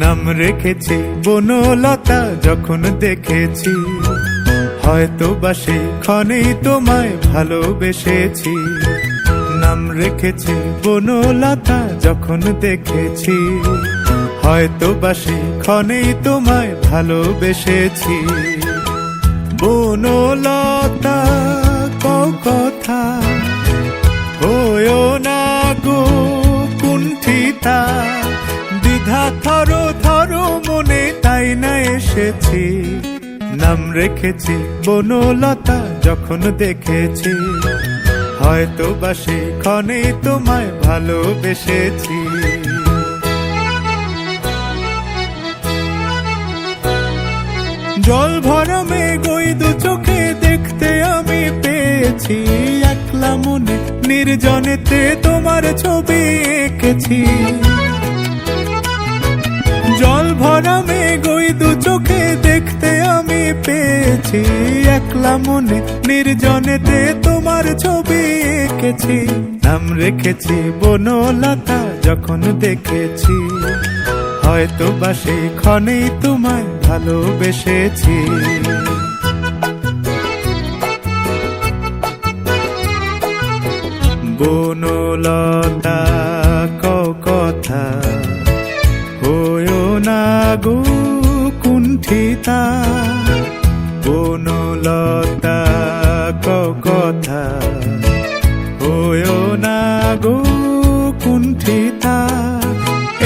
নাম রেখেছি বনলতা যখন দেখেছি, হয়তো বা সেই ক্ষণেই তোমায় ভালোবেসেছি। নাম রেখেছি বনলতা যখন দেখেছি, হয়তো বা সেই ক্ষণেই তোমায় ভালোবেসেছি। বনলতা কও কথা, হয়ো না গো কুণ্ঠিতা, দ্বিধা থরো থরো মনে তাই না এসেছি। নাম রেখেছি বনলতা যখন দেখেছি, হয়তো বা সেই ক্ষণেই তোমায় ভালোবেসেছি। জল ভরা মেঘ ওই দু চোখে দেখতে আমি পেয়েছি, একলা মনে নির্জনেতে তোমার ছবি এঁকেছি। জল ভরা মেঘ ওই দু চোখে দেখতে আমি পেয়েছি, একলা মনে নির্জনেতে তোমার ছবি এঁকেছি। নাম রেখেছি বনলতা যখন দেখেছি, হয়তো বা সেই ক্ষণেই তোমায় ভালোবেসেছি। বনলতা কও কথা, হয়ো না গো কুণ্ঠিতা। বনলতা কও কথা, হয়ো না গো কুণ্ঠিতা।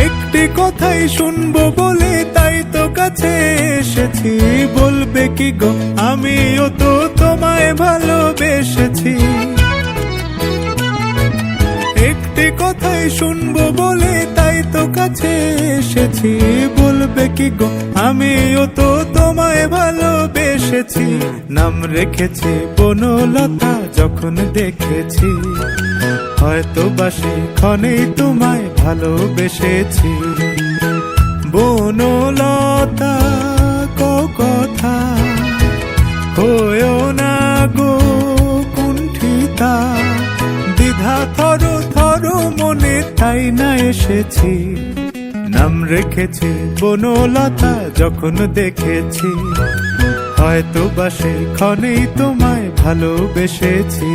একটি কথাই শুনবো বলে তাই তো কাছে এসেছি, বলবে কি গো আমিও তো তোমায় ভালোবেসেছি। একটি কথাই শুনবো বলে তাই তো কাছে এসেছি, বলবে কি গো আমিও তো তোমায় ভালোবেসেছি। নাম রেখেছি বনলতা যখন দেখেছি, হয়তো বা সেই ক্ষণেই তোমায় ভালোবেসেছি। বনলতা কও কথা, হয়ো না গো কুণ্ঠিতা, দ্বিধা থরো থরো মনে তাই না এসেছি। নাম রেখেছি বনলতা যখন দেখেছি, হয়তো বা সেই ক্ষণেই তোমায় ভালোবেসেছি।